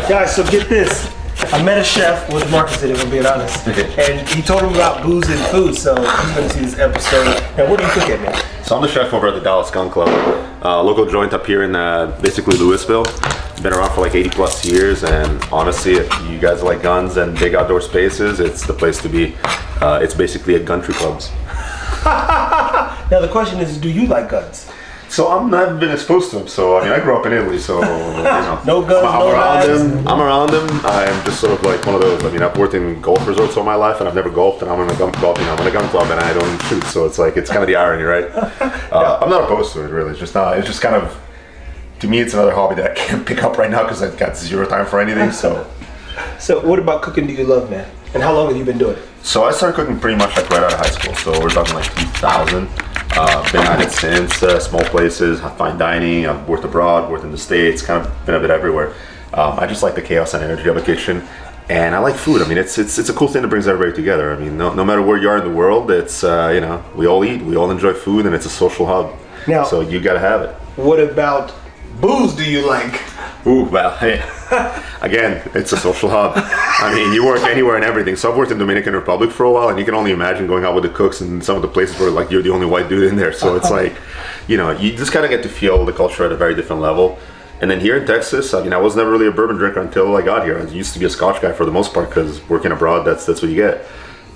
Guys, so get this. I met a chef with Marcus today, if I'm being honest. And he told him about booze and food, so he's going to see this episode. Now, what do you cook at, man? So I'm the chef over at the Dallas Gun Club, local joint up here in basically Louisville. Been around for like 80 plus years, and honestly, if you guys like guns and big outdoor spaces, it's the place to be. It's basically a country clubs. Now the question is, do you like guns? So I've been exposed to them. So I mean, I grew up in Italy, so you know, no guns, I'm no around knives. them. I'm around them. I'm just sort of like one of those. I mean, I've worked in golf resorts all my life, and I've never golfed, and I'm in a gun club. I'm in a gun club, and I don't shoot. So it's like it's kind of the irony, right? I'm not opposed to it, really. It's just not. It's just kind of. To me, it's another hobby that I can't pick up right now because I've got zero time for anything. So what about cooking do you love, man? And how long have you been doing it? So I started cooking pretty much like right out of high school. So we're talking like 2000. Been at it since, small places, fine dining. I've worked abroad, worked in the States, kind of been a bit everywhere. I just like the chaos and energy of a kitchen. And I like food. I mean, it's a cool thing that brings everybody together. I mean, no matter where you are in the world, it's, you know, we all eat, we all enjoy food, and it's a social hub. Now, so you gotta have it. What about booze do you like? Ooh, well, hey, again, it's a social hub. I mean, you work anywhere and everything. So I've worked in Dominican Republic for a while, and you can only imagine going out with the cooks and some of the places where like you're the only white dude in there. So it's like, you know, you just kind of get to feel the culture at a very different level. And then here in Texas, I mean, I was never really a bourbon drinker until I got here. I used to be a Scotch guy for the most part because working abroad, that's what you get.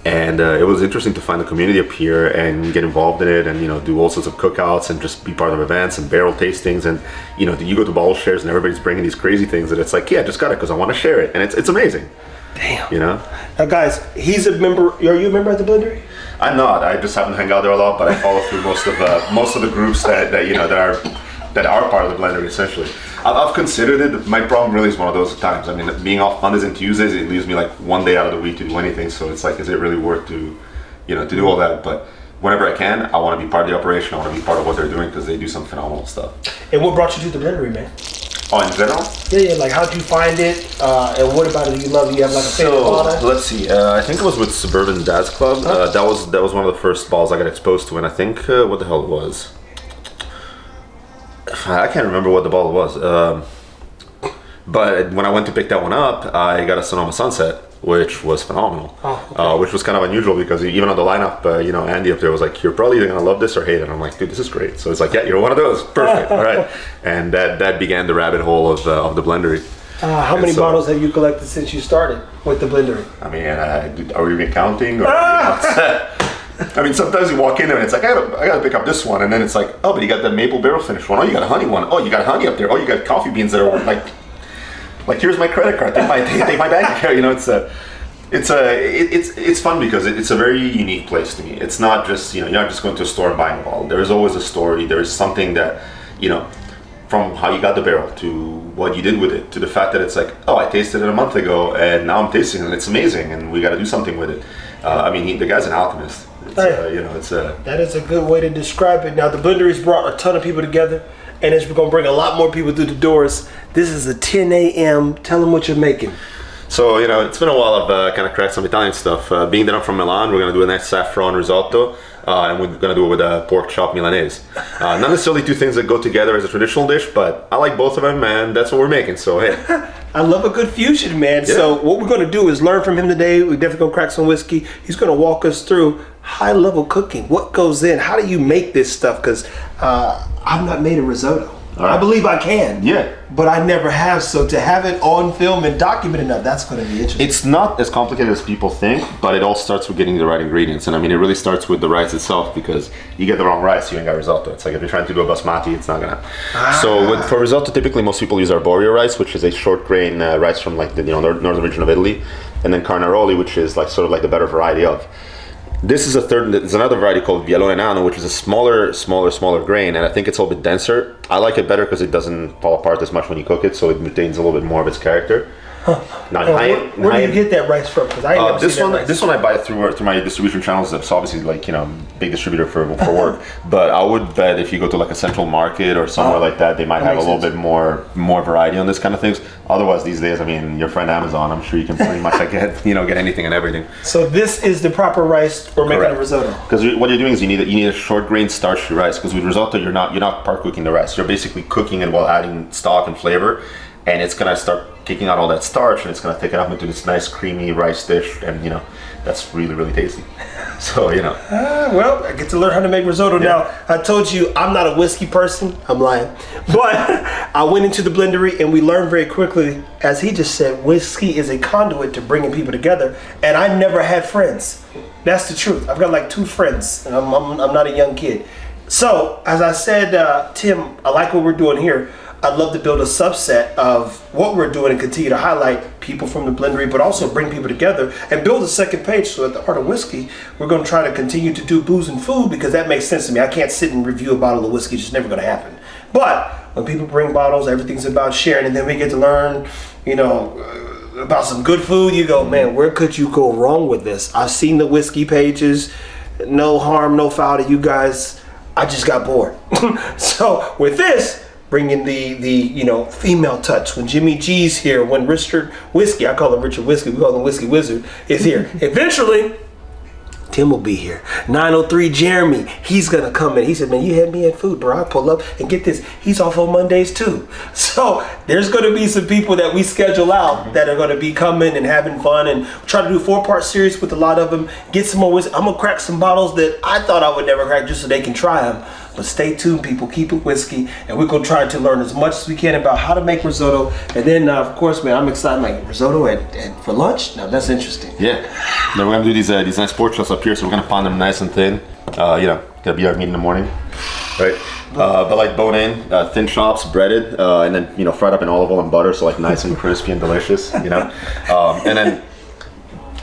And it was interesting to find the community up here and get involved in it, and you know, do all sorts of cookouts and just be part of events and barrel tastings, and you know, you go to bottle shares and everybody's bringing these crazy things that it's like, yeah, I just got it because I want to share it, and it's amazing. Damn. You know. Now, guys, he's a member. Are you a member at the Blendery? I'm not. I just happen to hang out there a lot, but I follow through most of the groups that you know that are part of the Blendery essentially. I've considered it. My problem really is one of those times. I mean, being off Mondays and Tuesdays, it leaves me like one day out of the week to do anything. So it's like, is it really worth to do all that? But whenever I can, I want to be part of the operation. I want to be part of what they're doing because they do some phenomenal stuff. And what brought you to the Blendery, man? Oh, in general? Yeah. Like, how'd you find it? And what about it do you love? Do you have like a favorite bottle? Let's see. I think it was with Suburban Dad's Club. That was one of the first balls I got exposed to, and I think what the hell it was. I can't remember what the bottle was. But when I went to pick that one up, I got a Sonoma Sunset, which was phenomenal. Oh, okay. Which was kind of unusual because even on the lineup, you know, Andy up there was like, "You're probably either gonna love this or hate it." And I'm like, "Dude, this is great." So it's like, "Yeah, you're one of those. Perfect. All right." And that began the rabbit hole of the Blendery. How many bottles have you collected since you started with the Blendery? I mean, are we even counting? Or I mean, sometimes you walk in there and it's like, I gotta pick up this one, and then it's like, oh, but you got the maple barrel finish one. Oh, you got a honey one. Oh, you got honey up there. Oh, you got coffee beans that are like here's my credit card. Take my bank account. You know, it's fun because it's a very unique place to me. It's not just, you know, you're not just going to a store and buying a bottle. There is always a story. There is something that, you know, from how you got the barrel to what you did with it to the fact that it's like, oh, I tasted it a month ago and now I'm tasting it and it's amazing and we got to do something with it. I mean, the guy's an alchemist. You know, that is a good way to describe it. Now, the Blendery's brought a ton of people together, and it's going to bring a lot more people through the doors. This is a 10 a.m. Tell them what you're making. So, you know, it's been a while. I've kind of cracked some Italian stuff. Being that I'm from Milan, we're going to do a nice saffron risotto, and we're going to do it with a pork chop Milanese. Not necessarily two things that go together as a traditional dish, but I like both of them, and that's what we're making. So, hey. I love a good fusion, man. Yeah. So what we're going to do is learn from him today. We're definitely going to crack some whiskey. He's going to walk us through high-level cooking. What goes in? How do you make this stuff? Because I've not made a risotto. Right. I believe I can. Yeah. But I never have. So to have it on film and document enough, that's going to be interesting. It's not as complicated as people think, but it all starts with getting the right ingredients. And I mean, it really starts with the rice itself, because you get the wrong rice, you ain't got risotto. It's like if you're trying to do a basmati, it's not gonna. So for risotto, typically most people use arborio rice, which is a short grain rice from like the northern region of Italy, and then carnaroli, which is like sort of like the better variety of. This is there's another variety called Vialone Nano, which is a smaller grain, and I think it's a little bit denser. I like it better because it doesn't fall apart as much when you cook it, so it retains a little bit more of its character. Now, where do you get that rice from? Because I ain't never seen that rice. This one I buy through my distribution channels. It's obviously like, you know, big distributor for work. But I would bet if you go to like a central market or somewhere like that, they might have a little bit more variety on this kind of things. Otherwise, these days, I mean, your friend Amazon, I'm sure you can pretty much get anything and everything. So this is the proper rice for making a risotto. Because what you're doing is you need a short grain starchy rice. Because with risotto, you're not part cooking the rice. You're basically cooking it while adding stock and flavor, and it's gonna start kicking out all that starch, and it's going to take it up into this nice creamy rice dish, and that's really, really tasty. So well, I get to learn how to make risotto now. I told you I'm not a whiskey person. I'm lying, but I went into the Blendery and we learned very quickly, as he just said, whiskey is a conduit to bringing people together. And I never had friends. That's the truth. I've got like 2 friends, and I'm not a young kid. So as I said, Tim, I like what we're doing here. I'd love to build a subset of what we're doing and continue to highlight people from the Blendery, but also bring people together and build a second page. So at the Art of Whiskey, we're going to try to continue to do booze and food, because that makes sense to me. I can't sit and review a bottle of whiskey. It's just never going to happen. But when people bring bottles, everything's about sharing, and then we get to learn, about some good food. You go, man, where could you go wrong with this? I've seen the whiskey pages. No harm, no foul to you guys. I just got bored. So with this, bringing the female touch. When Jimmy G's here, when Richard Whiskey, I call him Richard Whiskey, we call him Whiskey Wizard, is here. Eventually, Tim will be here. 903 Jeremy, he's gonna come in. He said, man, you had me at food, bro. I pull up and get this. He's off on Mondays too. So there's gonna be some people that we schedule out that are gonna be coming and having fun, and try to do a 4-part series with a lot of them. Get some more whiskey. I'm gonna crack some bottles that I thought I would never crack just so they can try them. But stay tuned, people. Keep it whiskey, and we're gonna try to learn as much as we can about how to make risotto. And then, of course, man, I'm excited. Like risotto for lunch. Now that's interesting. Yeah. Then we're gonna do these nice pork chops up here. So we're gonna pound them nice and thin. Gonna be our meat in the morning, right? But like bone-in, thin chops, breaded, and then fried up in olive oil and butter, so like nice and crispy and delicious. And then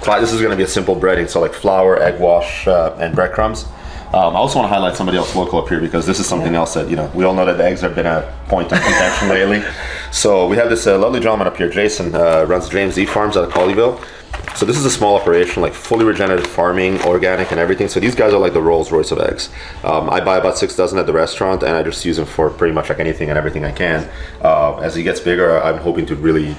this is gonna be a simple breading, so like flour, egg wash, and breadcrumbs. I also want to highlight somebody else local up here, because this is something else that, we all know that the eggs have been a point of contention lately. So we have this lovely gentleman up here, Jason, runs James E Farms out of Colleyville. So this is a small operation, like fully regenerative farming, organic and everything. So these guys are like the Rolls Royce of eggs. I buy about 6 dozen at the restaurant, and I just use them for pretty much like anything and everything I can. As he gets bigger, I'm hoping to really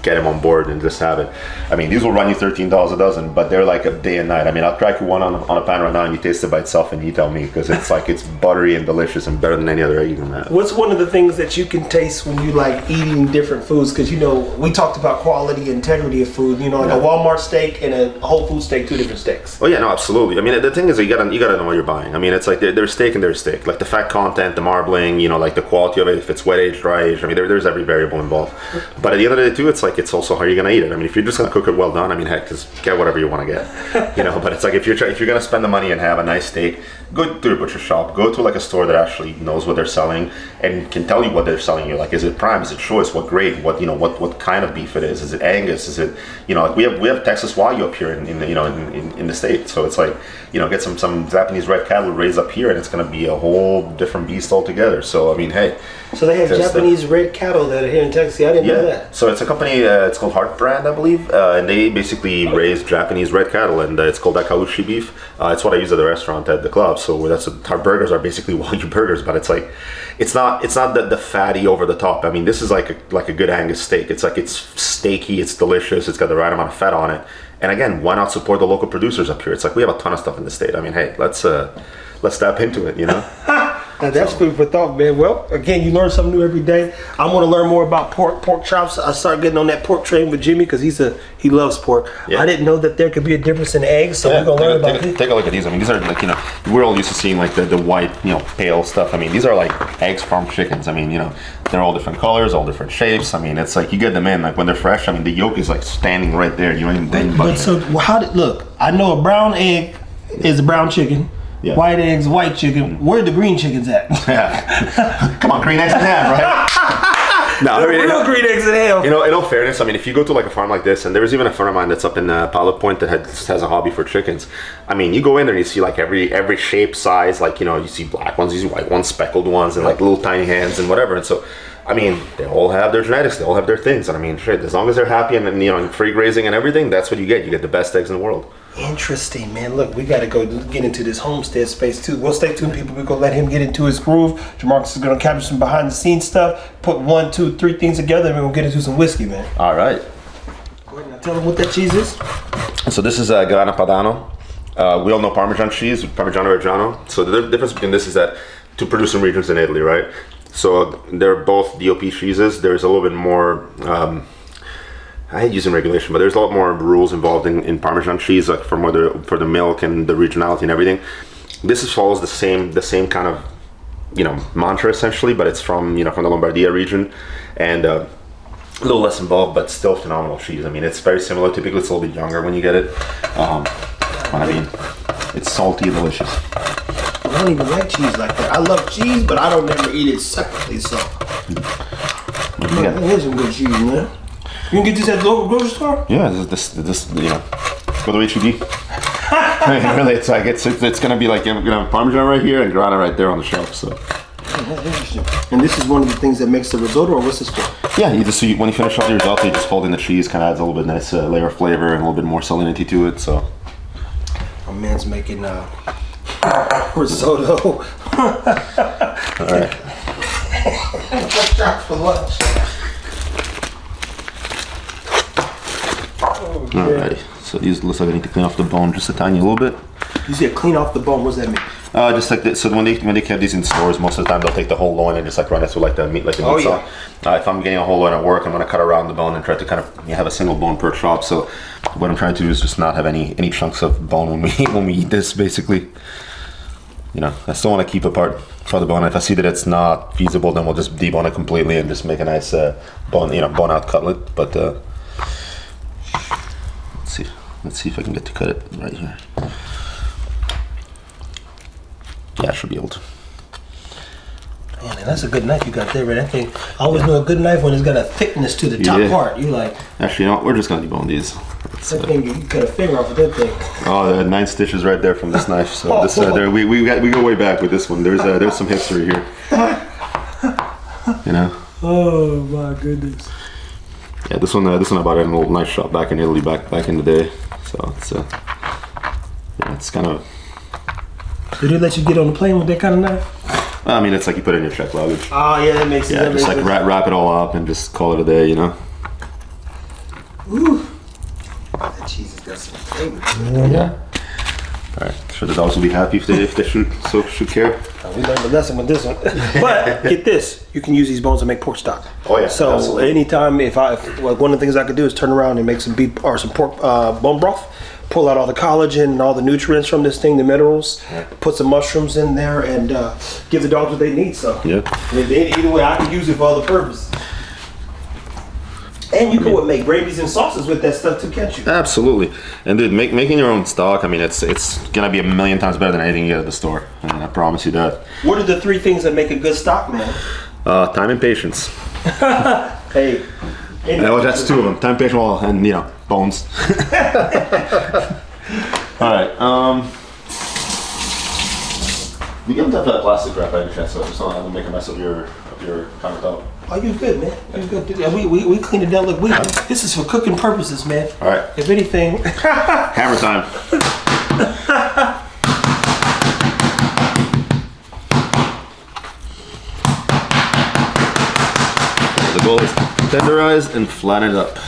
get him on board and just have it. I mean, these will run you $13 a dozen, but they're like a day and night. I mean, I'll crack you one on a pan right now, and you taste it by itself, and you tell me, because it's like it's buttery and delicious and better than any other egg you can have. What's one of the things that you can taste when you like eating different foods? Because we talked about quality, integrity of food. Like a Walmart steak and a Whole Food steak, 2 different steaks. Oh yeah, no, absolutely. I mean, the thing is, you gotta know what you're buying. I mean, it's like there's steak and there's steak. Like the fat content, the marbling, like the quality of it, if it's wet aged, dry aged. I mean, there's every variable involved. But at the end of the day, too, it's like it's also how you're gonna eat it. I mean, if you're just gonna cook it well done, I mean, heck, just get whatever you want to get, But it's like if you're gonna spend the money and have a nice steak, go to a butcher shop, go to like a store that actually knows what they're selling and can tell you what they're selling you. Like, is it prime? Is it choice? What grade? What kind of beef it is? Is it Angus? Is it like we have Texas Wagyu up here in the state. So it's like get some Japanese red cattle raised up here, and it's gonna be a whole different beast altogether. So I mean, hey. So they have Japanese red cattle that are here in Texas. I didn't know that. So it's a company. It's called Heart Brand, I believe, and they basically raise Japanese red cattle, and it's called Akaushi beef. It's what I use at the restaurant at the club. So our burgers are basically Wagyu burgers, but it's like it's not the fatty over the top. I mean, this is like a good Angus steak. It's like it's steaky, it's delicious, it's got the right amount of fat on it. And again, why not support the local producers up here? It's like we have a ton of stuff in the state. I mean, hey, let's tap into it, Now that's food for thought, man. Well, again, you learn something new every day. I want to learn more about pork chops. I started getting on that pork train with Jimmy because he loves pork. Yeah. I didn't know that there could be a difference in eggs, so we're gonna learn about it. Take a look at these. I mean, these are like we're all used to seeing like the white pale stuff. I mean, these are like eggs from chickens. I mean, they're all different colors, all different shapes. I mean, it's like you get them in like when they're fresh. I mean, the yolk is like standing right there. You ain't but so look? I know a brown egg is a brown chicken. Yeah. White eggs, white chicken. Where are the green chickens at? Come on, green eggs and ham, right? No, real green eggs and ham. In all fairness, I mean, if you go to like a farm like this, and there was even a friend of mine that's up in Pilot Point that has a hobby for chickens. I mean, you go in there and you see like every shape, size, like you see black ones, you see white ones, speckled ones, and like little tiny hands and whatever. And so, I mean, they all have their genetics, they all have their things, and I mean, shit, as long as they're happy and free grazing and everything, that's what you get. You get the best eggs in the world. Interesting, man. Look, we got to go get into this homestead space too. We'll stay tuned, people. We're going to let him get into his groove. Jamarcus is going to capture some behind the scenes stuff, put 1, 2, 3 things together, and we're going to get into some whiskey, man. All right. Go ahead and tell them what that cheese is. So this is Grana Padano. We all know Parmesan cheese, Parmigiano Reggiano. So the difference between this is that to produce in regions in Italy, right? So they're both DOP cheeses. There's a little bit more I hate using regulation, but there's a lot more rules involved in Parmesan cheese, like for the milk and the regionality and everything. This follows the same kind of, you know, mantra essentially, but it's from, you know, from the Lombardia region, and a little less involved, but still phenomenal cheese. I mean, it's very similar. Typically, it's a little bit younger when you get it. I mean, it's salty, delicious. I don't even like cheese like that. I love cheese, but I don't never eat it separately. So, man, here's some good cheese, man. You can get this at the local grocery store. Yeah, this you know, go the HEB. Really, it's like it's gonna be like you're gonna have Parmesan right here and Grana right there on the shelf. So. That's interesting. And this is one of the things that makes the risotto, or what's this for? Yeah, when you finish off the risotto, you just fold in the cheese. Kind of adds a little bit nice layer of flavor and a little bit more salinity to it. So. My man's making risotto. All right. What's that for lunch? Alrighty. So these looks like I need to clean off the bone just a tiny little bit. You said clean off the bone. What does that mean? Just like this. So when they have these in stores, most of the time they'll take the whole loin and just like run it through like the meat saw. If I'm getting a whole loin at work, I'm gonna cut around the bone and try to kind of have a single bone per chop. So what I'm trying to do is just not have any chunks of bone when we eat this. Basically, you know, I still want to keep a part for the bone. If I see that it's not feasible, then we'll just debone it completely and just make a nice bone out cutlet. But let's see if I can get to cut it right here. Yeah, I should be able to. Man, that's a good knife you got there, man. That thing, I always know a good knife when it's got a thickness to the top part. You like. Actually, you know what? We're just gonna debone these. That thing, you cut a finger off with that thing. Oh, there are 9 stitches right there from this knife. So we go way back with this one. There's some history here. You know. Oh my goodness. Yeah, this one I bought at a little knife shop back in Italy back in the day. So it's kind of. Did they let you get on the plane with that kind of knife? I mean, it's like you put it in your check luggage. Oh yeah, that makes sense. Yeah, just like wrap it all up and just call it a day, you know. Ooh, that cheese has got some flavor. Yeah. All right, sure the dogs will be happy if they should care. We learned a lesson with this one. But get this, you can use these bones to make pork stock. Oh yeah. So absolutely. anytime one of the things I could do is turn around and make some beef or some pork bone broth. Pull out all the collagen and all the nutrients from this thing, the minerals. Put some mushrooms in there and give the dogs what they need. So either way, I can use it for other purposes. And you can make gravies and sauces with that stuff too, can't you? Absolutely. And dude, making your own stock, I mean, it's gonna be a million times better than anything you get at the store. I mean, I promise you that. What are the 3 things that make a good stock, man? Time and patience. Hey. Well, that's 2 of them. Time, patience, and you know, bones. All right. You don't have that plastic wrap by any chance, so just don't have to make a mess of your countertop. Oh, you good, man. You good. Yeah, we clean it down. Look, this is for cooking purposes, man. All right. If anything, hammer time. The goal is tenderize and flatten it up.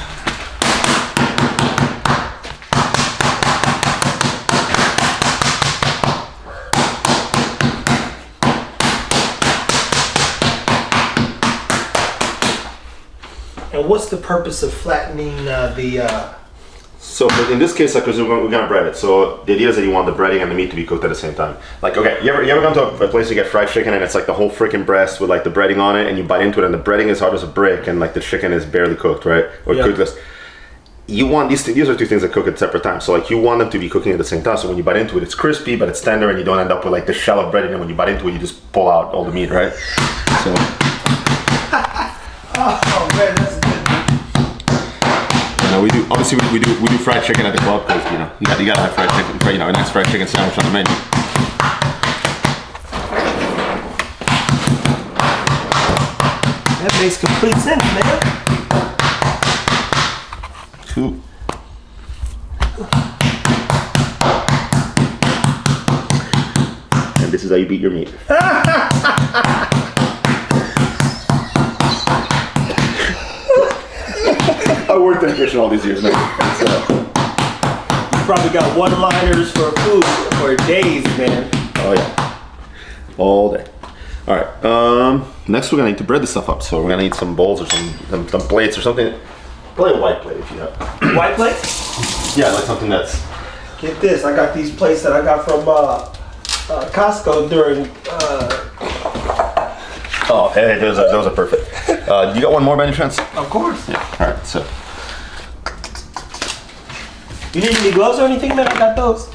and what's the purpose of flattening the? So in this case, like, we're gonna bread it. So the idea is that you want the breading and the meat to be cooked at the same time. Like, okay, you ever come to a place to get fried chicken and it's like the whole freaking breast with like the breading on it, and you bite into it and the breading is hard as a brick and like the chicken is barely cooked, right? Or cooked. You want these are 2 things that cook at separate times. So like you want them to be cooking at the same time. So when you bite into it, it's crispy but it's tender, and you don't end up with like the shell of bread. And then when you bite into it, you just pull out all the meat, right? So. Oh man, that's a good. We do obviously we do fried chicken at the club because you gotta have fried chicken, a nice fried chicken sandwich on the menu. That makes complete sense, man. Cool. And this is how you beat your meat. I worked in kitchen all these years, man. You probably got one-liners for food for days, man. Oh yeah, all day. All right. Next, we're gonna need to bread this stuff up. So we're gonna need some bowls or some plates or something. Probably a white plate if you have. White plate? Yeah, like something that's. Get this, I got these plates that I got from Costco during. Oh, hey, those are perfect. You got one more by any chance? Of course. Yeah. All right. So. You need any gloves or anything, man? I got those.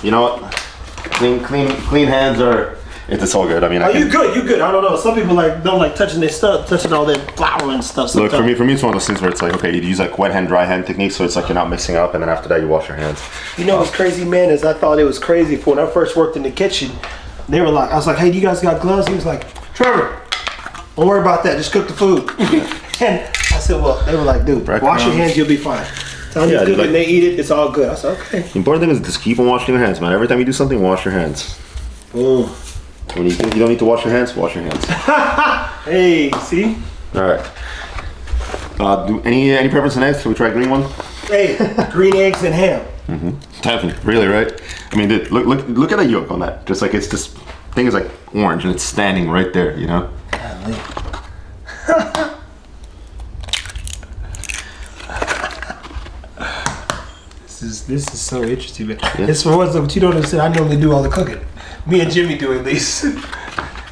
You know what? Clean hands are. It's all good. I mean, you good? You good? I don't know. Some people don't like touching their stuff, touching all their flour and stuff. Look, for me, it's one of those things where it's like, okay, you use like wet hand, dry hand technique, so it's like you're not mixing up, and then after that, you wash your hands. You know what's crazy, man? Is I thought it was crazy for when I first worked in the kitchen. They were like, I was like, hey, you guys got gloves? He was like, Trevor, don't worry about that. Just cook the food. And I said, well, they were like, dude, wash your hands, you'll be fine. Tell them you cook it and they eat it, it's all good. I said, okay. The important thing is just keep on washing your hands, man. Every time you do something, wash your hands. Boom. When you think you don't need to wash your hands, wash your hands. Hey, see? All right. Do any preference in eggs? Can we try green one? Hey, green eggs and ham. Mm-hmm. Definitely, really, right? I mean, look at the yolk on that. Just like it's this thing is like orange and it's standing right there, you know. This is so interesting, man. Yeah. It's for what you don't understand. I normally do all the cooking. Me and Jimmy do at least.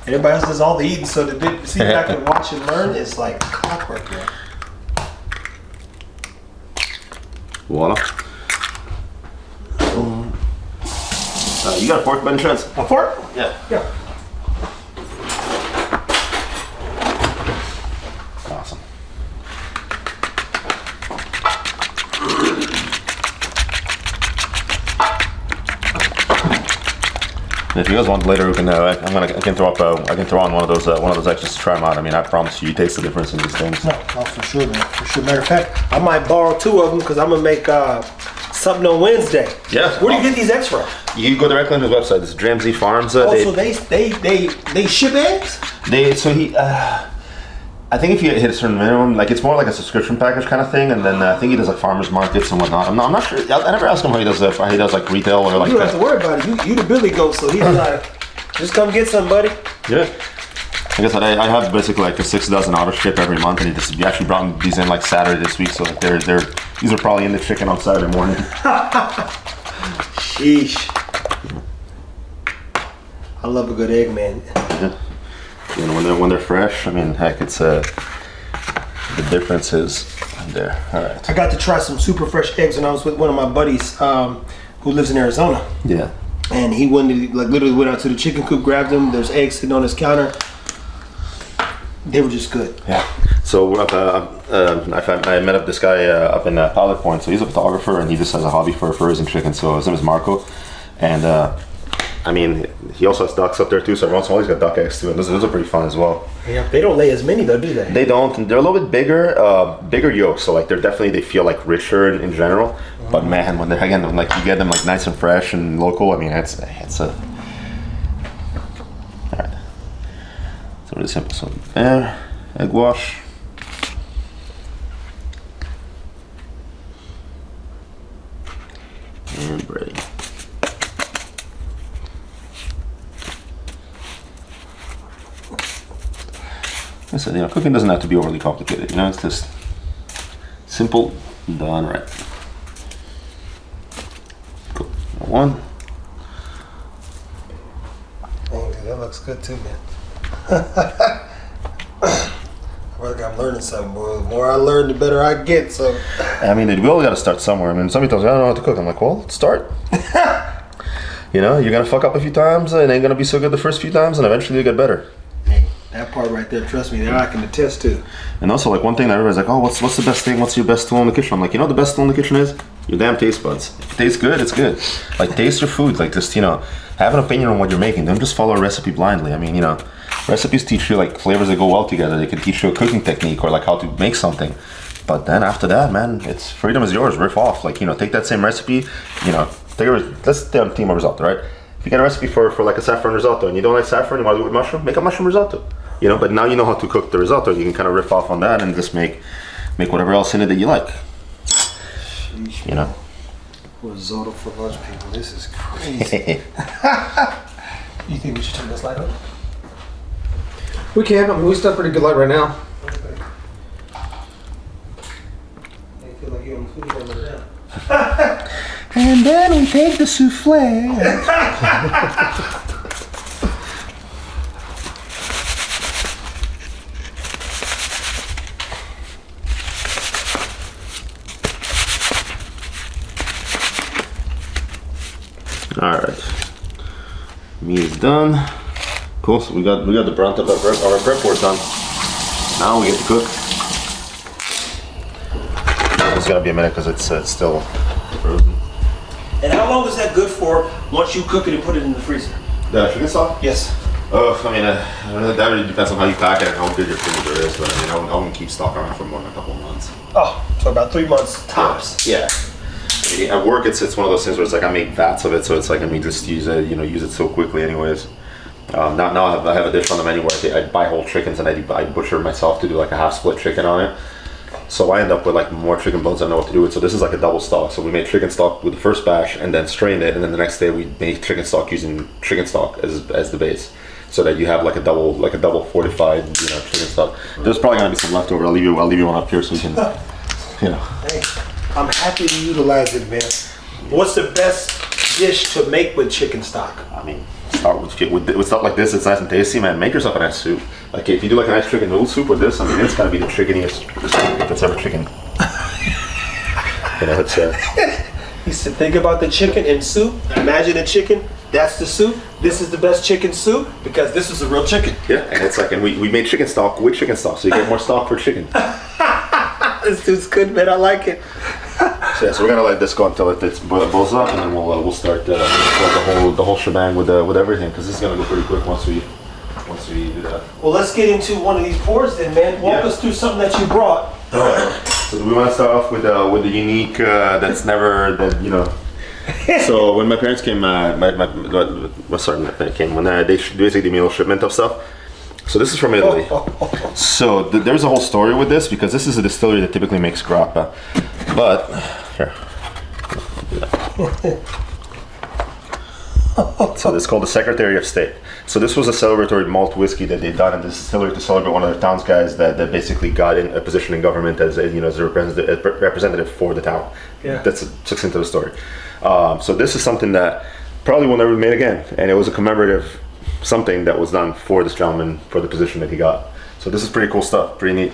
Everybody else does all the eating. So to see if I can watch and learn is like clockwork, man. Voila. You got a fork by any chance? A fork? Yeah. Yeah. Awesome. If you guys want later, we can. I can throw on one of those extras to try them out. I mean, I promise you taste the difference in these things. No, for sure, man. For sure. Matter of fact, I might borrow 2 of them because I'm gonna make something on Wednesday. Yeah. Where do you get these eggs from? You go directly on his website. It's Dramsey Farms. So they ship eggs? I think if you hit a certain minimum, like it's more like a subscription package kind of thing, and then I think he does like farmers markets and whatnot. I'm not sure. I never asked him how he does like retail or like. You don't have to worry about it. You the Billy Goat, so he's like, just come get some, buddy. Yeah. Like I said, I have basically like a 6 dozen auto ship every month, and he actually brought these in like Saturday this week, so like these are probably in the chicken on Saturday morning. Sheesh. I love a good egg, man. Yeah. You know, when they're fresh, I mean, heck, it's the difference is there. All right. I got to try some super fresh eggs when I was with one of my buddies who lives in Arizona. Yeah. And he literally went out to the chicken coop, grabbed them. There's eggs sitting on his counter. They were just good. Yeah. So I met up this guy up in Pilot Point. So he's a photographer and he just has a hobby for furs and chickens. So his name is Marco, and I mean, he also has ducks up there too, so every once in a while he's got duck eggs too, and those are pretty fun as well. Yeah, they don't lay as many though, do they? They don't, and they're a little bit bigger yolks, so like they feel like richer in general. Mm-hmm. But man, when you get them like nice and fresh and local, I mean, it's a. All right. So really simple. So egg wash. And breading. I said, cooking doesn't have to be overly complicated. It's just simple, done right. Cool. One. Dang, dude, that looks good too, man. I feel like I'm learning something, boy. The more I learn, the better I get. So. I mean, we all got to start somewhere. I mean, somebody tells me I don't know how to cook. I'm like, well, start. You're gonna fuck up a few times, and it ain't gonna be so good the first few times, and eventually you get better. That part right there, trust me, that I can attest to. And also, like, one thing that everybody's like, oh, what's the best thing? What's your best tool in the kitchen? I'm like, the best tool in the kitchen is your damn taste buds. If it tastes good, it's good. Like, taste your food. Like, just, have an opinion on what you're making. Don't just follow a recipe blindly. I mean, recipes teach you, like, flavors that go well together. They can teach you a cooking technique or, like, how to make something. But then after that, man, it's freedom is yours. Riff off. Like, take that same recipe, let's stay on team of risotto, right? If you get a recipe for like a saffron risotto and you don't like saffron, you want to do it with mushroom, make a mushroom risotto. But now you know how to cook the risotto. You can kind of riff off on that and just make whatever else in it that you like. Sheesh, Risotto for lunch, people. This is crazy. You think we should turn this light on? We can. I mean, we still have pretty good light right now. feel like you're on the food now. And then we take the souffle. All right, meat is done. Cool. So we got the brunt of our prep work done. Now we get to cook. It's gonna be a minute because it's still frozen. And how long is that good for once you cook it and put it in the freezer? The chicken stock? Yes. Oh, I mean, that really depends on how you pack it and how good your freezer is. But I mean, I wouldn't keep stock on it for more than a couple of months. Oh, so about 3 months tops. Yeah. At work, it's one of those things where it's like I make vats of it, so it's like just use it, use it so quickly, anyways. Now I have a dish on the menu where I buy whole chickens and I butcher myself to do like a half split chicken on it. So I end up with like more chicken bones than I know what to do with. So this is like a double stock. So we made chicken stock with the first batch and then strained it, and then the next day we made chicken stock using chicken stock as the base, so that you have like a double fortified chicken stock. There's probably gonna be some leftover. I'll leave you one up here so you can Hey, I'm happy to utilize it, man. What's the best dish to make with chicken stock? I mean, start with stuff like this. It's nice and tasty, man. Make yourself a nice soup. Like if you do like a nice chicken noodle soup with this, I mean, it's gotta be the chickeniest soup that's ever chicken. It's He said, think about the chicken in soup. Imagine a chicken. That's the soup. This is the best chicken soup because this is a real chicken. Yeah, and it's like, and we made chicken stock with chicken stock, so you get more stock for chicken. This dude's good, man. I like it. So we're gonna let this go until it boils up, and then we'll start the whole shebang with everything, because this is gonna go pretty quick once we do that. Well, let's get into one of these pours then, man. Walk us through something that you brought. All right. So do we want to start off with the unique that's never So when my parents came, when they basically gave me a little shipment of stuff. So this is from Italy. So there's a whole story with this, because this is a distillery that typically makes grappa. But here. So it's called the Secretary of State. So this was a celebratory malt whiskey that they'd done in this distillery to celebrate one of their town's guys that basically got in a position in government as a representative for the town. Yeah. That's succinct to the story. So this is something that probably will never be made again, and it was a commemorative something that was done for this gentleman for the position that he got. So this is pretty cool stuff, pretty neat.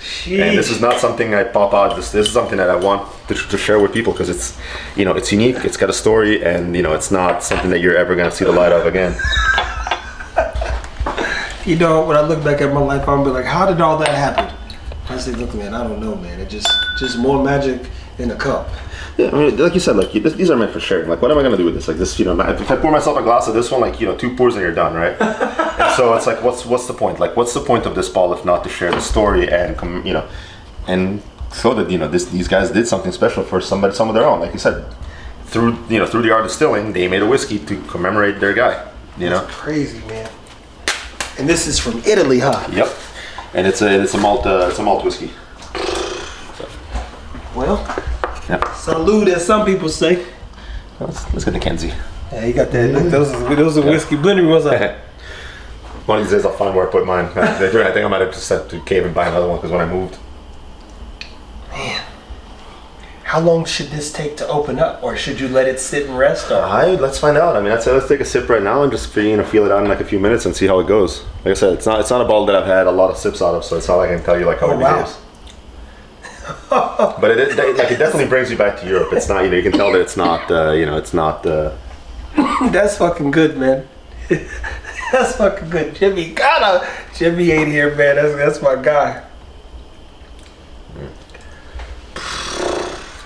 Jeez. And this is not something I pop out. This is something that I want to share with people, because it's it's unique. It's got a story, and it's not something that you're ever gonna see the light of again. When I look back at my life, I'm be like, how did all that happen? I say, look, man, I don't know, man. It just more magic in a cup. Yeah, I mean, like you said, like these are meant for sharing. Like, what am I gonna do with this? Like this, if I pour myself a glass of this one, like 2 pours and you're done, right? And so it's like, what's the point? Like, what's the point of this ball if not to share the story and and show that these guys did something special for some of their own. Like you said, through the art of distilling, they made a whiskey to commemorate their guy. That's crazy, man. And this is from Italy, huh? Yep. And it's a malt whiskey. So. Well. Yep. Salute, as some people say. Let's get the Kenzie. Yeah, you got that. Look, those are whiskey Blendery ones. One of these days I'll find where I put mine. I think I might have just had to cave and buy another one, because when I moved. Man, how long should this take to open up, or should you let it sit and rest? Or? Let's find out. I mean, let's take a sip right now and just feel it out in like a few minutes and see how it goes. Like I said, it's not a bottle that I've had a lot of sips out of, so it's not like I can tell you like how it behaves. But it definitely brings you back to Europe. It's not, you can tell that it's not, it's not. That's fucking good, man. That's fucking good. Jimmy ain't here, man. That's my guy.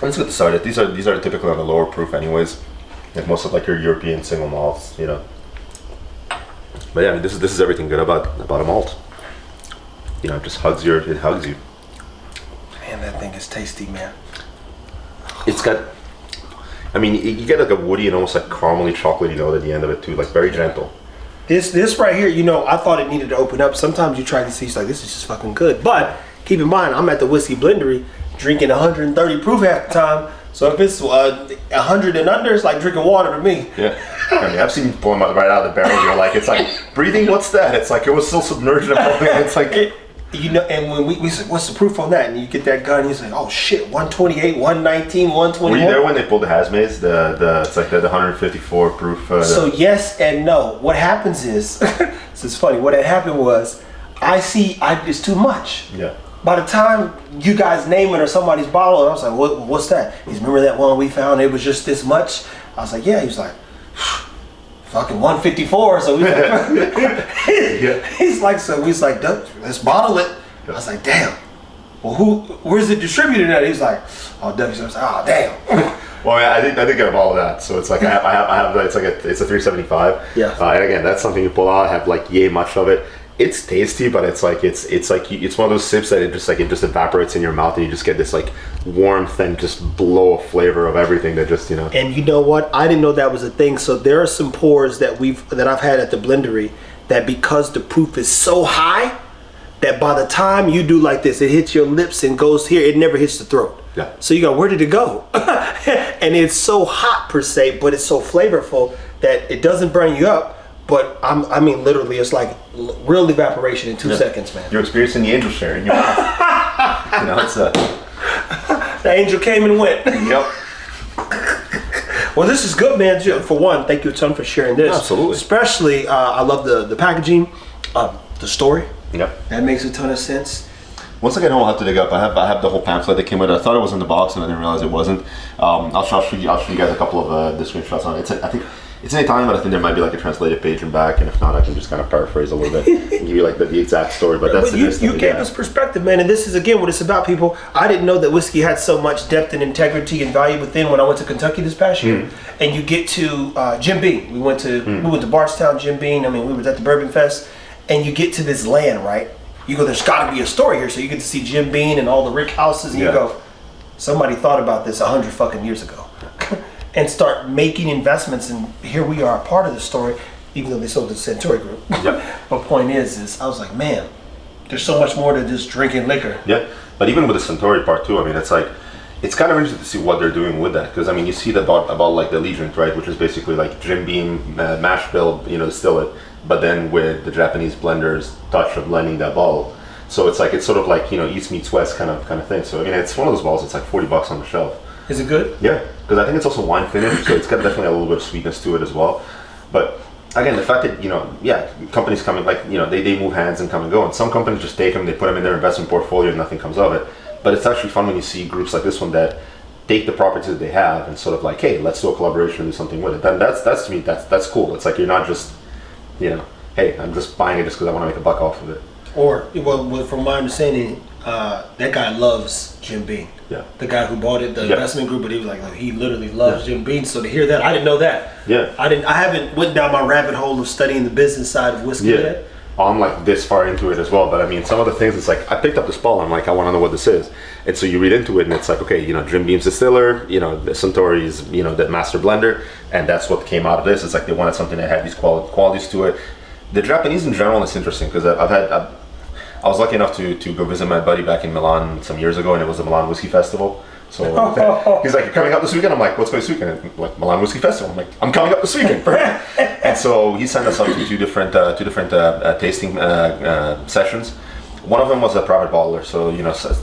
Let's get started. These are typically on the lower proof, anyways. Like most of your European single malts, But yeah, I mean, this is everything good about a malt. It just hugs you. Man, that thing is tasty, man. It's got, I mean, you get like a woody and almost like caramely chocolatey note at the end of it too, like very gentle. This right here, I thought it needed to open up. Sometimes you try to see, it's like, this is just fucking good. But keep in mind, I'm at the Whiskey Blendery drinking 130 proof half the time. So if it's 100 and under, it's like drinking water to me. Yeah. I mean, I've seen you pull them right out of the barrel. You're like, it's like breathing. What's that? It's like it was still submerged in something. It's like You know, and when we said, what's the proof on that? And you get that gun, he's like, oh shit, 128, 119, 121. Were you there when they pulled the hazmates? It's like the 154 proof. So yes and no. What happens is, this is funny. What had happened was, it's too much. Yeah. By the time you guys name it or somebody's bottle, I was like, what's that? He's remember that one we found? It was just this much. I was like, yeah. He was like, fucking 154. So we he's like, let's bottle it. I was like, damn. Well, where's the distributor at? He's like, oh, W. So I was like, oh, damn. Well, I did get all of that. So it's like I have it's a 375. Yeah. And again, that's something you pull out. I have like yay much of it. It's tasty, but it's one of those sips that it just evaporates in your mouth, and you just get this like warmth and just blow of flavor of everything that just And you know what? I didn't know that was a thing. So there are some pours that I've had at the Blendery that because the proof is so high that by the time you do like this, it hits your lips and goes here. It never hits the throat. Yeah. So you go, where did it go? And it's so hot per se, but it's so flavorful that it doesn't burn you up. But I mean, literally, it's like real evaporation in 2 seconds, man. You're experiencing the angel share in your mouth. It's the angel came and went. Yep. Well, this is good, man. For one, thank you a ton for sharing this. Absolutely. Especially, I love the packaging, the story. Yep. That makes a ton of sense. Once again, I'll have to dig up. I have the whole pamphlet that came with it. I thought it was in the box, and I didn't realize it wasn't. I'll show you guys a couple of the screenshots on it. I think it's in Italian, but I think there might be like a translated page in back, and if not, I can just kind of paraphrase a little bit and give you like the exact story. But that's you gave us perspective, man, and this is again what it's about, people. I didn't know that whiskey had so much depth and integrity and value within when I went to Kentucky this past year. And you get to Jim Beam. We went to Bardstown, Jim Beam. I mean, we were at the Bourbon Fest, and you get to this land, right? You go, there's got to be a story here, so you get to see Jim Beam and all the rick houses, and you go, somebody thought about this 100 fucking years ago. And start making investments, and here we are, a part of the story, even though they sold the Centauri Group. Yep. But point is I was like, man, there's so much more to just drinking liquor. Yeah, but even with the Centauri part too, I mean, it's kind of interesting to see what they're doing with that, because I mean, you see about like the Allegiant, right, which is basically like Jim Beam mash bill, distill it, but then with the Japanese blenders touch of blending that bottle. So it's sort of like East meets West kind of thing. So I mean, it's one of those bottles. It's like $40 on the shelf. Is it good? Yeah, because I think it's also wine finish, so it's got definitely a little bit of sweetness to it as well. But again, the fact that companies coming they move hands and come and go, and some companies just take them, they put them in their investment portfolio, and nothing comes of it. But it's actually fun when you see groups like this one that take the properties that they have and sort of like, hey, let's do a collaboration and do something with it. Then that's to me that's cool. It's like you're not just hey, I'm just buying it just because I want to make a buck off of it. Or well, from my understanding, that guy loves Jim Beam. Yeah. The guy who bought it, the investment group, but he was like he literally loves Jim Beam. So to hear that, I didn't know that. Yeah. I haven't went down my rabbit hole of studying the business side of whiskey yet. I'm like this far into it as well, but I mean, some of the things, it's like I picked up this bottle, I'm like, I want to know what this is, and so you read into it, and it's like, okay, Jim Beam's distiller, the Centauri's, the master blender, and that's what came out of this. It's like they wanted something that had these qualities to it. The Japanese in general is interesting because I was lucky enough to go visit my buddy back in Milan some years ago, and it was the Milan Whiskey Festival. So he's like, you're coming up this weekend? I'm like, what's going this weekend? And like, Milan Whiskey Festival. I'm like, I'm coming up this weekend. And so he sent us up to two different tasting sessions. One of them was a private bottler. So,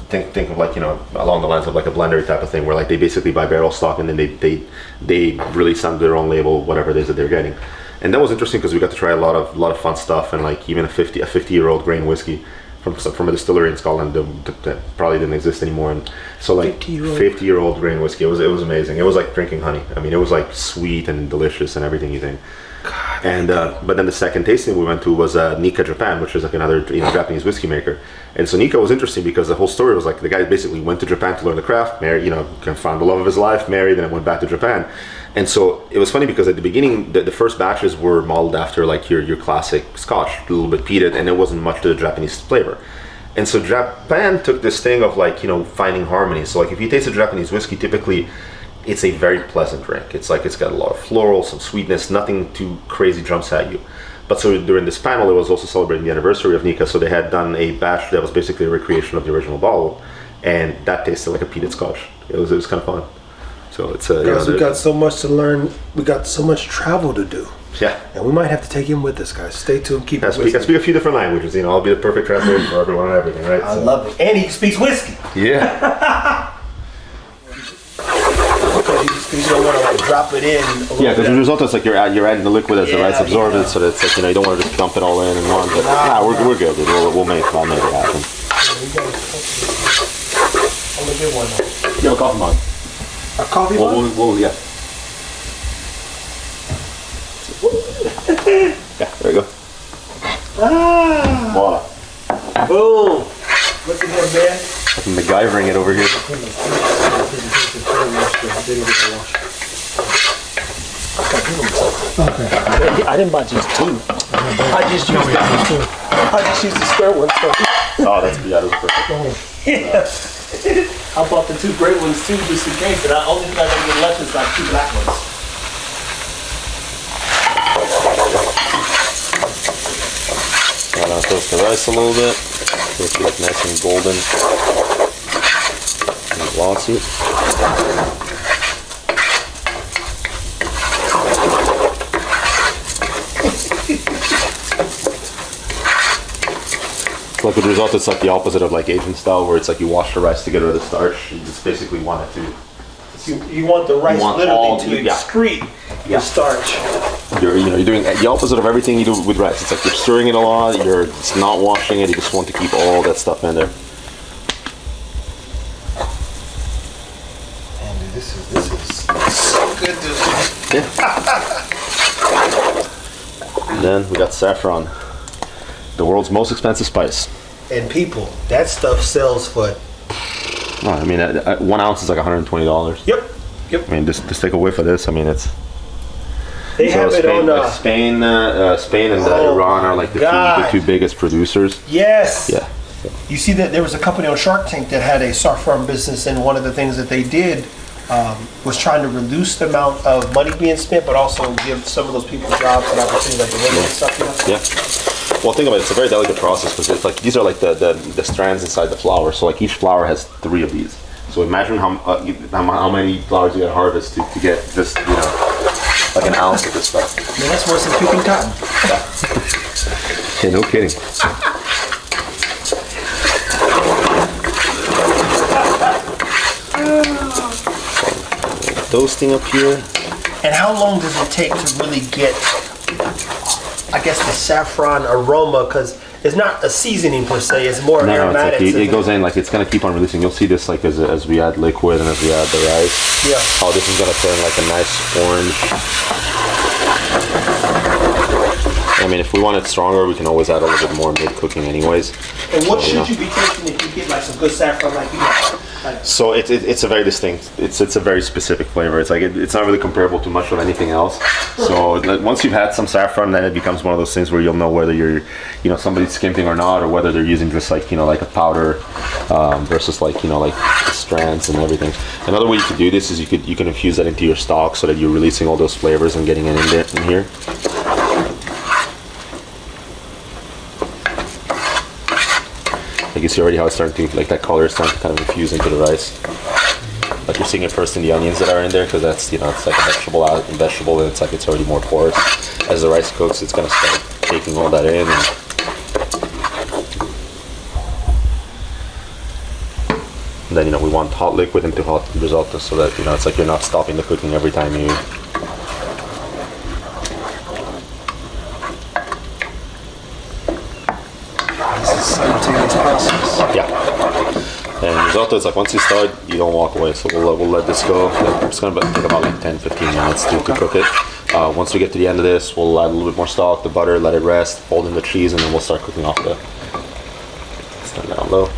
think of like, along the lines of like a Blendery type of thing, where like they basically buy barrel stock and then they release under their own label, whatever it is that they're getting. And that was interesting because we got to try a lot of fun stuff, and like even a 50-year-old grain whiskey from a distillery in Scotland that probably didn't exist anymore. And so like 50-year-old grain whiskey, it was amazing. It was like drinking honey. I mean, it was like sweet and delicious and everything you think. God, and but then the second tasting we went to was Nikka Japan, which is like another Japanese whiskey maker. And so Nikka was interesting because the whole story was like the guy basically went to Japan to learn the craft, married, found the love of his life, married, and then went back to Japan. And so it was funny because at the beginning, the first batches were modeled after like your classic Scotch, a little bit peated, and there wasn't much to the Japanese flavor. And so Japan took this thing of like, finding harmony. So like if you taste a Japanese whiskey, typically it's a very pleasant drink. It's like it's got a lot of floral, some sweetness, nothing too crazy jumps at you. But so during this panel, it was also celebrating the anniversary of Nikka, so they had done a batch that was basically a recreation of the original bottle, and that tasted like a peated Scotch. It was kind of fun. So it's guys, we got so much to learn. We got so much travel to do. Yeah. And we might have to take him with us, guys. Stay tuned. Keep it I speak a few different languages. You know, I'll be the perfect translator for everyone and everything, right? I love it. And he speaks whiskey. Yeah. Because you don't want to like drop it in. Yeah, because the risotto is like you're adding the liquid as the rice absorbs it, so that it's like, you know, you don't want to just dump it all in and on. But we're good. Dude. I'll make it happen. I'm gonna get one. You have a coffee mug. A coffee mug? Yeah. Yeah, there you go. Voila. Boom. Look at him, man. I'm MacGyvering it over here. Okay. I didn't buy just two. I just used the spare one. Oh, those are perfect. Yeah. I bought the two great ones too, just in case. And I only thing I gotta get left is like two black ones. I'm gonna toast the rice a little bit. So it's like nice and golden and glossy. Like with risotto, it's like the opposite of like Asian style, where it's like you wash the rice to get rid of the starch. You just basically want it to. You want the rice literally to excrete the starch. You're doing the opposite of everything you do with rice. It's like you're stirring it a lot. You're just not washing it. You just want to keep all that stuff in there. Man, dude, this is so good, dude. Yeah. And then we got saffron, the world's most expensive spice. And people, that stuff sells for. Oh, I mean, 1 ounce is like $120. Yep. I mean, just take a whiff of this. I mean, it's. They have it on. Spain and Iran are like the two biggest producers. Yes. Yeah. You see that there was a company on Shark Tank that had a saffron business, and one of the things that they did was trying to reduce the amount of money being spent, but also give some of those people jobs and opportunities, like the women and stuff. You know? Yeah. Well, think about it. It's a very delicate process because it's like these are like the strands inside the flower. So like each flower has 3 of these. So imagine how many flowers you got to harvest to get just like an ounce of this stuff. Man, that's worse than picking cotton. Yeah, no kidding. Toasting up here. And how long does it take to really get, I guess, the saffron aroma? Because it's not a seasoning per se; it's more aromatic. It's like it goes in like it's gonna keep on releasing. You'll see this like as we add liquid and as we add the rice. Yeah. How this is gonna turn like a nice orange. I mean, if we want it stronger, we can always add a little bit more mid-cooking anyways. And what should you be tasting if you get like some good saffron like you have? So it's a very distinct, it's a very specific flavor. It's like it's not really comparable to much of anything else. So once you've had some saffron, then it becomes one of those things where you'll know whether you're, somebody's skimping or not, or whether they're using just like like a powder versus like like the strands and everything. Another way you could do this is you can infuse that into your stock so that you're releasing all those flavors and getting it in here. Like you see already how it's starting to, like that color is starting to kind of infuse into the rice. Like you're seeing it first in the onions that are in there because that's, it's like a vegetable and it's like it's already more porous. As the rice cooks, it's going to start taking all that in. And then, we want hot liquid into hot risotto so that, it's like you're not stopping the cooking every time you... Yeah, and risotto is like once you start, you don't walk away. So we'll let this go. It's gonna take about like 10-15 minutes to cook it. Once we get to the end of this, we'll add a little bit more stock, the butter, let it rest, fold in the cheese, and then we'll start cooking off the. Stand down low.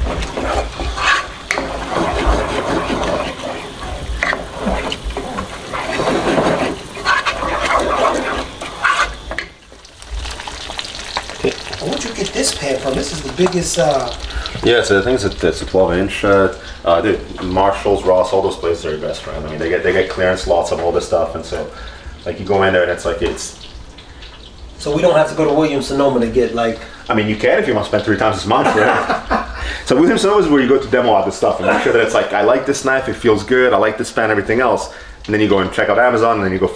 Where'd you get this pan from? This is the biggest. Yeah, so I think it's a 12-inch. Dude, Marshalls, Ross, all those places are your best friend. I mean, they get clearance lots of all this stuff, and so like you go in there and it's. So we don't have to go to Williams Sonoma to get like. I mean, you can if you want to spend 3 times as much, right? So Williams Sonoma is where you go to demo out this stuff and make sure that it's like, I like this knife, it feels good, I like this pan, everything else. And then you go and check out Amazon, and then you go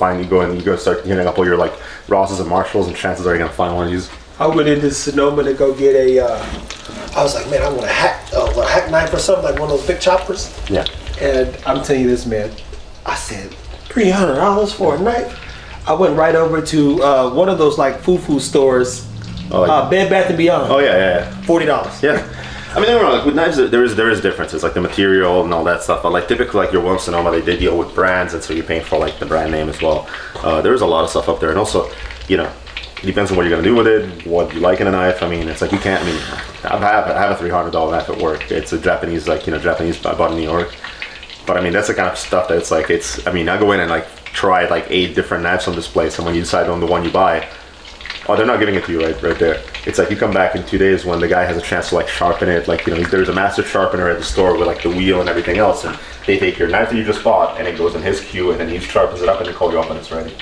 start hitting up all your like Rosses and Marshalls, and chances are you're gonna find one of these. I went into Sonoma to go get a. I was like, man, I want a hack knife or something, like one of those big choppers. Yeah. And I'm telling you this, man. I said $300 for a knife. I went right over to one of those like foo stores, Bed Bath and Beyond. Oh yeah. $40. Yeah. I mean, don't get me wrong, like with knives, there is differences, like the material and all that stuff. But like typically, like your Williams Sonoma, they did deal with brands, and so you're paying for like the brand name as well. There's a lot of stuff up there, and also, you know, it depends on what you're gonna do with it, what you like in a knife. I mean, it's like you can't. I mean, I have a $300 knife at work. It's a Japanese, like, you know, Japanese I bought in New York. But I mean, that's the kind of stuff that it's like, I mean, I go in and like try like 8 different knives on this place, and when you decide on the one you buy, they're not giving it to you right there. It's like you come back in 2 days when the guy has a chance to like sharpen it. Like, you know, there's a master sharpener at the store with like the wheel and everything else, and they take your knife that you just bought and it goes in his queue, and then he sharpens it up and they call you up and it's ready.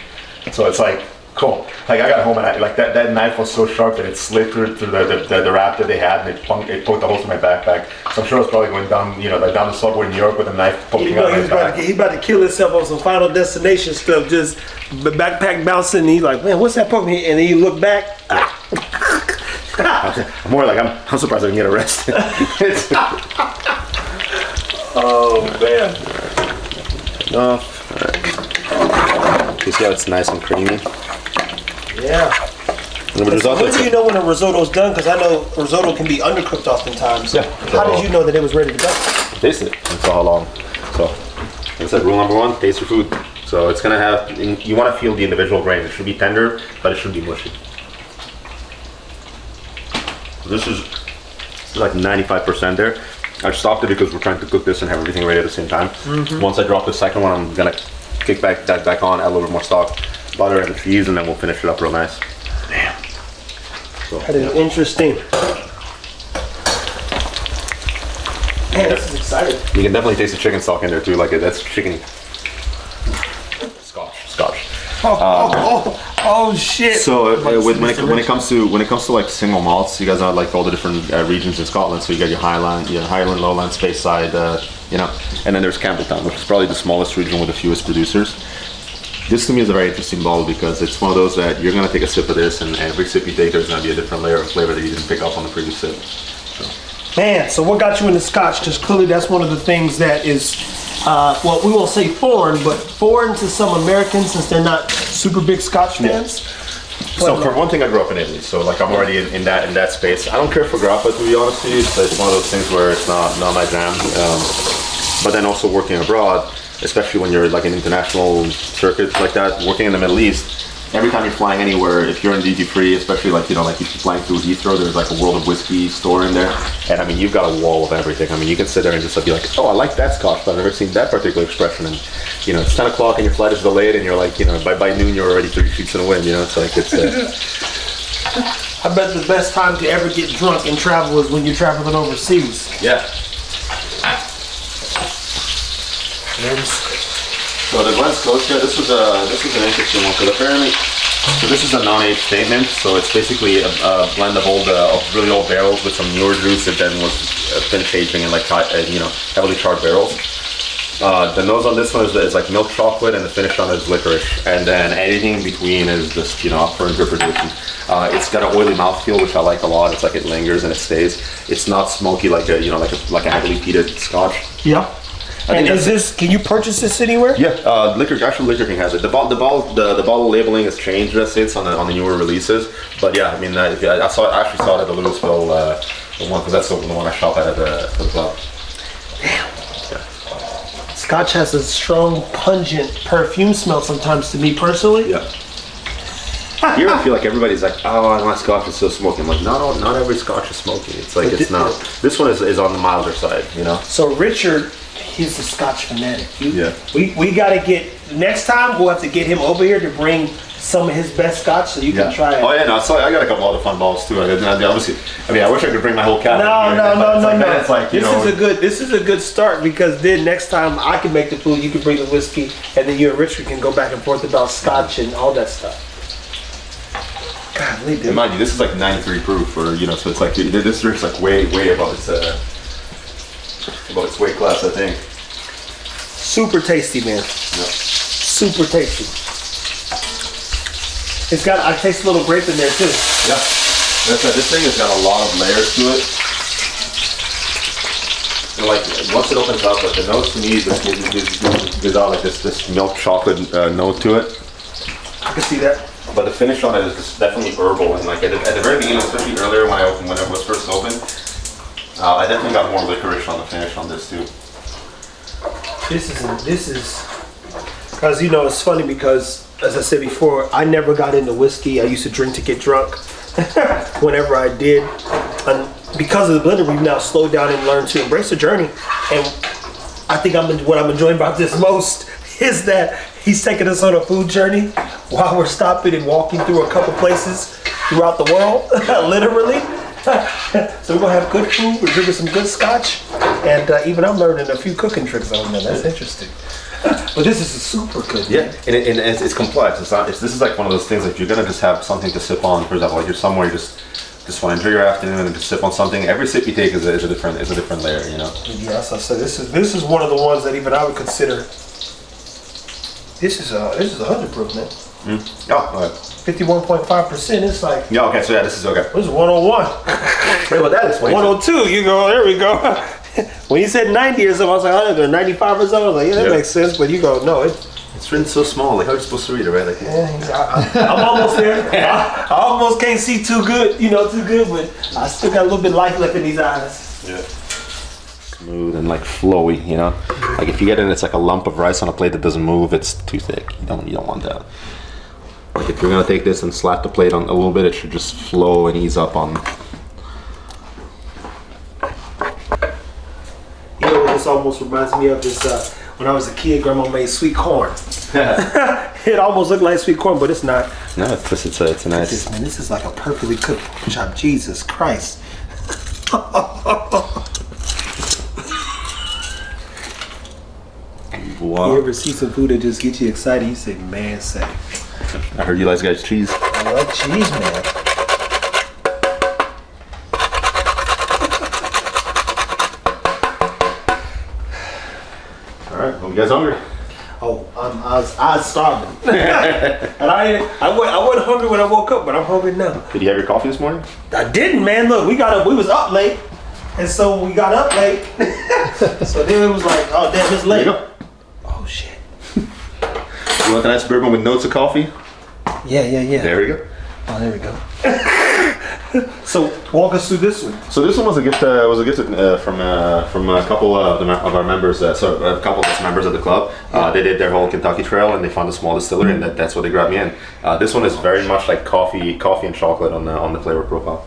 So it's like, cool. Like I got home and that knife was so sharp that it slid through the wrap that they had, and it poked the holes in my backpack. So I'm sure I was probably going down, you know, like down the subway in New York with a knife poking out my back. He about to kill himself on some Final Destination stuff, just the backpack bouncing. And he's like, man, what's that poking? And then you look back. I'm more like, I'm surprised I can get arrested. Oh man. Enough. All right. You see how it's nice and creamy? Yeah. And the risotto, when do you know when a risotto's done? Because I know risotto can be undercooked oftentimes. Yeah. How did you know that it was ready to go? Taste it. That's how long. So, like I said, rule number 1: taste your food. So it's gonna have. You want to feel the individual grain. It should be tender, but it shouldn't be mushy. This is like 95% there. I stopped it because we're trying to cook this and have everything ready at the same time. Mm-hmm. Once I drop the second one, I'm gonna kick that back on, add a little bit more stock, butter and cheese, and then we'll finish it up real nice. Damn. So, that is interesting. Man, this is exciting. You can definitely taste the chicken stock in there too. Like that's chicken. Scotch. Oh shit! So when it comes to like single malts, you guys have like all the different regions in Scotland. So you got your Highland, Lowland, Speyside, you know, and then there's Campbelltown, which is probably the smallest region with the fewest producers. This to me is a very interesting bottle because it's one of those that you're gonna take a sip of this, and every sip you take, there's gonna be a different layer of flavor that you didn't pick up on the previous sip. Man, so what got you into Scotch? Because clearly that's one of the things that is, well, we won't say foreign, but foreign to some Americans since they're not super big Scotch fans. Yeah. So for one thing, I grew up in Italy, so like I'm already in that space. I don't care for grappa, to be honest with you. It's one of those things where it's not my jam. But then also working abroad, especially when you're like in international circuits like that, working in the Middle East. Every time you're flying anywhere, if you're in duty free, especially like, you know, like if you're flying through Heathrow, there's like a World of Whiskey store in there. And I mean, you've got a wall of everything. I mean, you can sit there and just like, be like, oh, I like that Scotch, but I've never seen that particular expression. And, you know, it's 10 o'clock and your flight is delayed and you're like, you know, by noon, you're already 3 sheets in the wind, you know, it's like, it's... I bet the best time to ever get drunk and travel is when you're traveling overseas. Yeah. So the Glen Scotia, this was an interesting one because apparently, so this is a non-aged statement. So it's basically a blend of really old barrels with some newer juice that then was finished aging in like heavily charred barrels. The nose on this one is like milk chocolate, and the finish on it is licorice, and then anything in between is just up for interpretation. It's got an oily mouthfeel, which I like a lot. It's like it lingers and it stays. It's not smoky like a heavily peated Scotch. Yeah. And is this? Can you purchase this anywhere? Yeah, Liquor King has it. The bottle labeling has changed. It's on the newer releases. But yeah, I mean, I actually saw it at the Louisville one because that's the one I shop at the club. Damn. Yeah. Scotch has a strong, pungent perfume smell sometimes to me personally. Yeah. You ever feel like everybody's like, oh, my Scotch is so smoky? I'm like, not every Scotch is smoky. It's like it's not. This one is on the milder side, you know. So Richard, he's a Scotch fanatic. Yeah. We gotta get next time. We'll have to get him over here to bring some of his best Scotch so you can try it. Oh yeah, no. So I got a couple other fun bottles too. Obviously, I mean, I wish I could bring my whole cabinet. No. It's like, this is a good start because then next time I can make the food, you can bring the whiskey, and then you and Richard can go back and forth about Scotch and all that stuff. God, dude. And mind you, this is like 93 proof, or so it's like this drink's like way above its weight class, I think. Super tasty, man. Yep. Super tasty. It's got, I taste a little grape in there too. Yeah. This thing has got a lot of layers to it. And like once it opens up, like the nose to me gives out like this milk chocolate note to it. I can see that. But the finish on it is just definitely herbal, and like at the very beginning, especially earlier when it was first opened, I definitely got more licorice on the finish on this too. This is, because you know it's funny because as I said before, I never got into whiskey. I used to drink to get drunk. Whenever I did, and because of the blender, we've now slowed down and learned to embrace the journey. And I think what I'm enjoying about this most is that he's taking us on a food journey while we're stopping and walking through a couple places throughout the world, literally. So we're gonna have good food. We're drinking some good scotch, and even I'm learning a few cooking tricks on them. That's interesting. But this is super good. Yeah, and it's complex. This is like one of those things that you're gonna just have something to sip on. For example, like you're somewhere, you just want to enjoy your afternoon and just sip on something. Every sip you take is a different layer, you know. Yes, I said this is one of the ones that even I would consider. This is 100 proof, man. Mm. Oh, okay. 51.5%. It's like Yeah. Okay. So yeah, this is okay. this is 101. Wait, what that is? 102. You go. There we go. When you said 90 or something, I was like, oh, they're 95 or something. I was like, yeah, that makes sense. But you go, no, It's written so small. Like how are you supposed to read it, right? Like I'm almost there. I almost can't see too good, but I still got a little bit of life left in these eyes. Yeah. Smooth and like flowy, you know. Like if you get it, it's like a lump of rice on a plate that doesn't move. It's too thick. You don't want that. Like if you're gonna take this and slap the plate on a little bit, it should just flow and ease up on. You know what this almost reminds me of is when I was a kid, Grandma made sweet corn. It almost looked like sweet corn, but it's not. No, it's a nice. This is like a perfectly cooked pork chop. Jesus Christ. Wow. You ever see some food that just gets you excited? You say, man, say. I heard you guys cheese. I like cheese, man. All right, well, you guys hungry? Oh, I was starving. And I wasn't hungry when I woke up, but I'm hungry now. Did you have your coffee this morning? I didn't, man. Look, we was up late. And so we got up late. So then it was like, oh, damn, it's late. There you go. Oh, shit. You want a nice bourbon with notes of coffee? Yeah. There we go. Oh, there we go. So walk us through this one. So this one was a gift. From a couple of our members. A couple of us members of the club. They did their whole Kentucky Trail and they found a small distillery, and that's what they grabbed me in. This one is very much like coffee and chocolate on the flavor profile.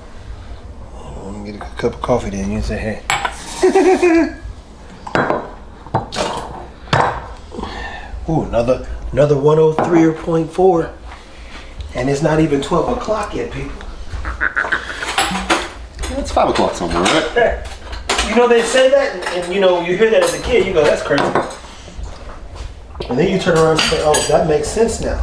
Let me get a cup of coffee then. You say, hey. Ooh, another 103.4, and it's not even 12 o'clock yet, people. Yeah, it's 5 o'clock somewhere, right? You know they say that, and you know you hear that as a kid, you go, that's crazy. And then you turn around and say, oh, that makes sense now.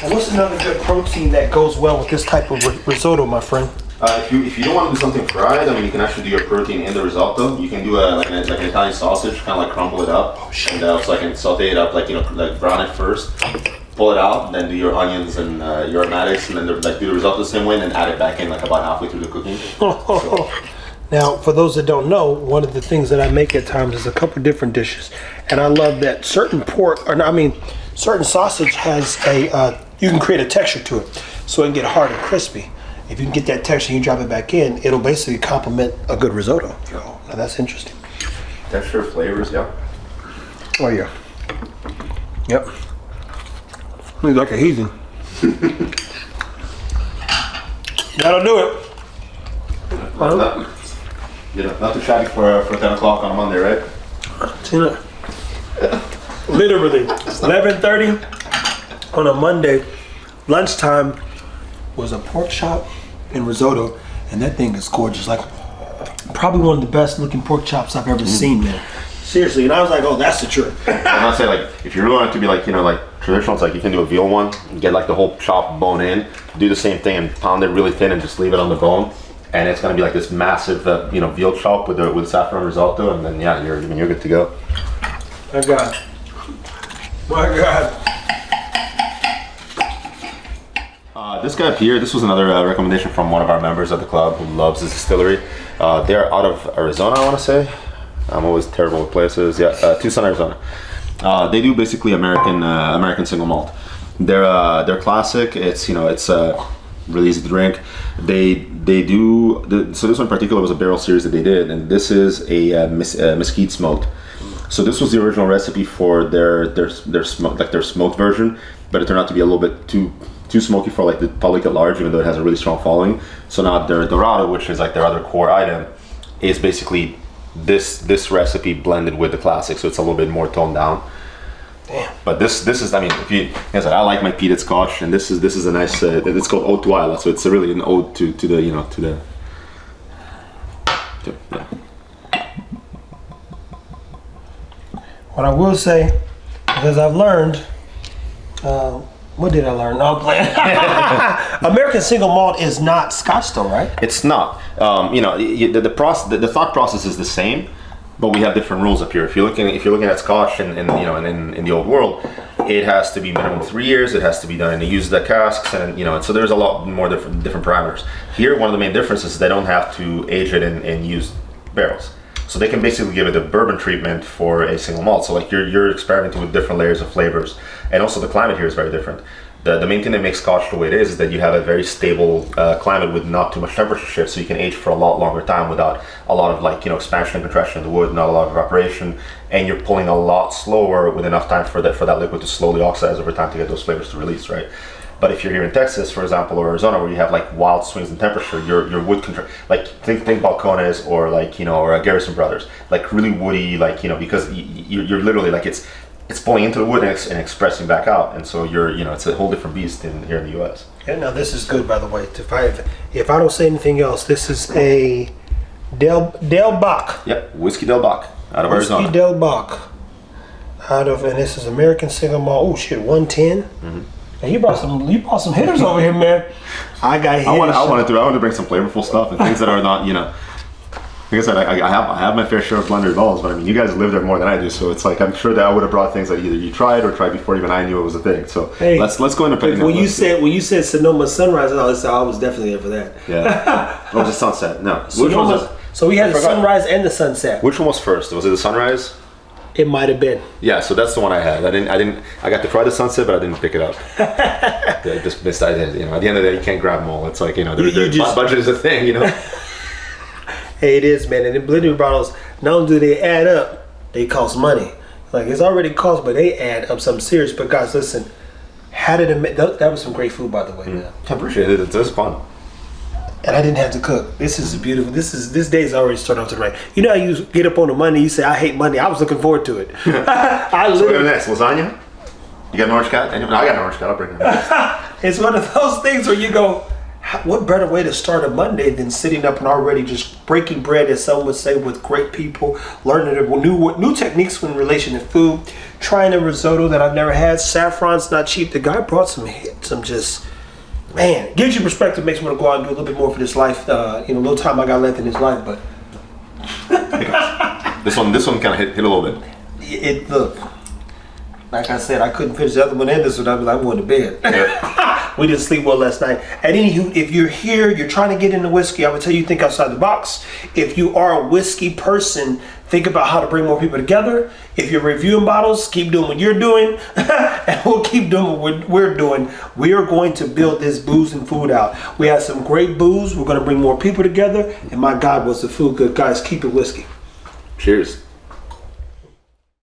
And what's another good protein that goes well with this type of risotto, my friend? If you don't want to do something fried, I mean, you can actually do your protein in the risotto. You can do like an Italian sausage, kind of like crumble it up, and so I can saute it up, like like brown it first, pull it out, then do your onions and your aromatics, and then like do the risotto the same way, and then add it back in like about halfway through the cooking. So. Now, for those that don't know, one of the things that I make at times is a couple different dishes, and I love that certain certain sausage has you can create a texture to it, so it can get hard and crispy. If you can get that texture and you drop it back in, it'll basically complement a good risotto. Now that's interesting. Texture, flavors, yeah. Oh yeah. Yep. He's like a heathen. That'll do it. Not too shabby for 10 o'clock on a Monday, right? Tina. Literally 11:30 on a Monday, lunchtime was a pork chop and risotto, and that thing is gorgeous. Like probably one of the best looking pork chops I've ever seen, man. Seriously, and I was like, oh, that's the truth. I'm not saying like if you're really want it to be like like traditional, it's like you can do a veal one, and get like the whole chop bone in, do the same thing and pound it really thin and just leave it on the bone. and it's gonna be like this massive, veal chop with saffron risotto, and then yeah, you're good to go. My God. My God. This guy up here, this was another recommendation from one of our members of the club who loves this distillery. They're out of Arizona, I want to say. I'm always terrible with places. Yeah, Tucson, Arizona. They do basically American single malt. They're classic. It's really easy to drink. They do so this one in particular was a barrel series that they did, and this is a mesquite smoked. So this was the original recipe for their smoked version, but it turned out to be a little bit too smoky for like the public at large, even though it has a really strong following. So now their Dorado, which is like their other core item, is basically this recipe blended with the classic, so it's a little bit more toned down. Damn. But this is, I mean, I like my peated Scotch, and this is a nice. It's called Ode to Isla, so it's really an ode to yeah. What I will say, because I've learned, what did I learn? No, I'm playing. American single malt is not Scotch, though, right? It's not. The thought process is the same, but we have different rules up here. If you're looking at Scotch in the old world, it has to be minimum 3 years. It has to be done in the used casks, and so there's a lot more different parameters. Here, one of the main differences is they don't have to age it in used barrels. So they can basically give it a bourbon treatment for a single malt. So like you're experimenting with different layers of flavors, and also the climate here is very different. The main thing that makes Scotch the way it is that you have a very stable climate with not too much temperature shift, so you can age for a lot longer time without a lot of expansion and contraction of the wood, not a lot of evaporation, and you're pulling a lot slower with enough time for that liquid to slowly oxidize over time to get those flavors to release, right? But if you're here in Texas, for example, or Arizona, where you have like wild swings in temperature, your wood think Balcones or or Garrison Brothers, like really woody, because you're literally like it's pulling into the wood and expressing back out, and so it's a whole different beast here in the U.S. Yeah, now this is good, by the way. If I don't say anything else, this is a Del Bach. Yep, Whiskey Del Bach out of Arizona. Whiskey Del Bach and this is American single malt. Oh shit, 110. Mm-hmm. And you brought some hitters over here, man. I wanted to bring some flavorful stuff and things that are not, like I said, I have my fair share of Blendery bottles, but I mean, you guys live there more than I do, so it's like I'm sure that I would have brought things that either you tried or tried before even I knew it was a thing. So hey, let's go into picking. When you said Sonoma Sunrise, I was definitely there for that. Yeah. What was the sunset? No. So we had the sunrise and the sunset. Which one was first? Was it the sunrise? It might have been. Yeah, so that's the one I had. I got to try the sunset, but I didn't pick it up. I just missed. At the end of the day, you can't grab them all. It's like their budget is a thing, Hey, it is, man. And in Blendery bottles, not only do they add up, they cost money. Like it's already cost, but they add up something serious. But guys, listen, that was some great food, by the way. Man. I appreciate it. It was fun. And I didn't have to cook. This is beautiful. This day's already started off to the right. You know how you get up on the Monday, you say, I hate Monday. I was looking forward to it. So we're next. Lasagna? You got an orange cat? No, I got an orange cat. I'll bring it. It's one of those things where you go, what better way to start a Monday than sitting up and already just breaking bread, as some would say, with great people, learning new techniques in relation to food, trying a risotto that I've never had. Saffron's not cheap. The guy brought some just... Man, gives you perspective, makes me want to go out and do a little bit more for this life. Little time I got left in this life, but this one kind of hit a little bit. Look, like I said, I couldn't finish the other one and this one. I'd be like, I'm going to bed. Yeah. We didn't sleep well last night. And anywho, if you're here, you're trying to get into whiskey, I would tell you think outside the box. If you are a whiskey person, think about how to bring more people together. If you're reviewing bottles, keep doing what you're doing, and we'll keep doing what we're doing. We are going to build this booze and food out. We have some great booze. We're going to bring more people together, and my God, was the food good. Guys, keep it whiskey. Cheers.